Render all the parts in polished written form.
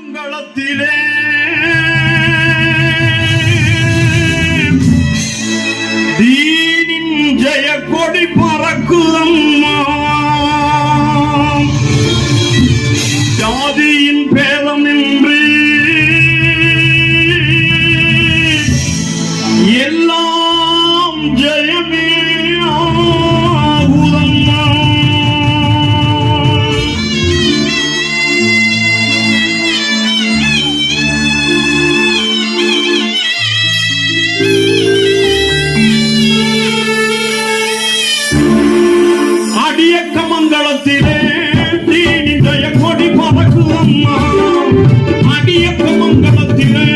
மங்களத்திலே தீனின் ஜெய கொடி பறக்குதம்மா. ஜாதியின் பேதமின்றி எல்லாம் ஜெயமே ஆகுதம்மா. அடியக்க மங்களத்திலே தீனி ஜெய கொடி பறக்குதம்மா. அடியக்க மங்களத்திலே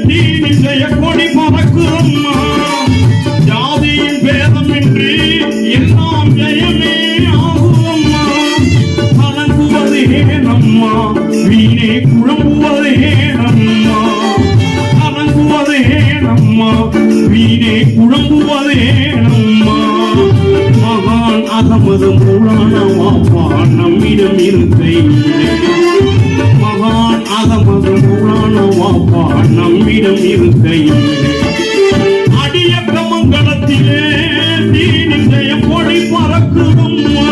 தீனி ஜெய கொடி பறக்குதம்மா. ஜாதியின் பேதமின்றி எல்லாம் ஜெயமே ஆகுதம்மா. கலங்குவதே நம்மா வீணே குழம்புவதே நம்மா. கலங்குவதே நம்மா வீணே குழம்புவதே நம்மா. மகான் அகமது மூலான வாப்பா நம்மிடம் இருக்கையிலே. மகான் அகமது மூலான வாப்பா நம்மிடம் இருக்கையிலே. அடியக்க மங்களத்திலே தீனி ஜெய கொடி பறக்குதம்மா.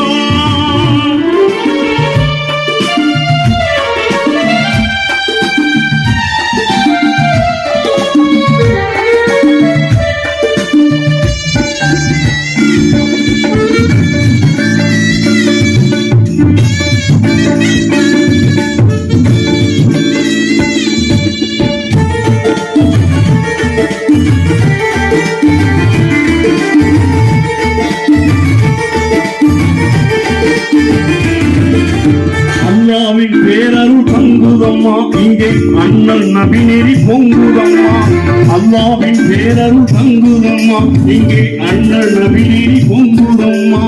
அல்லாவின் பேரருள் தங்குதம்மா. இங்கே அண்ணல் நபி நெறி பொங்குதம்மா. அல்லாவின் பேரருள் தங்குதம்மா. இங்கே அண்ணல் நபி நெறி பொங்குதம்மா.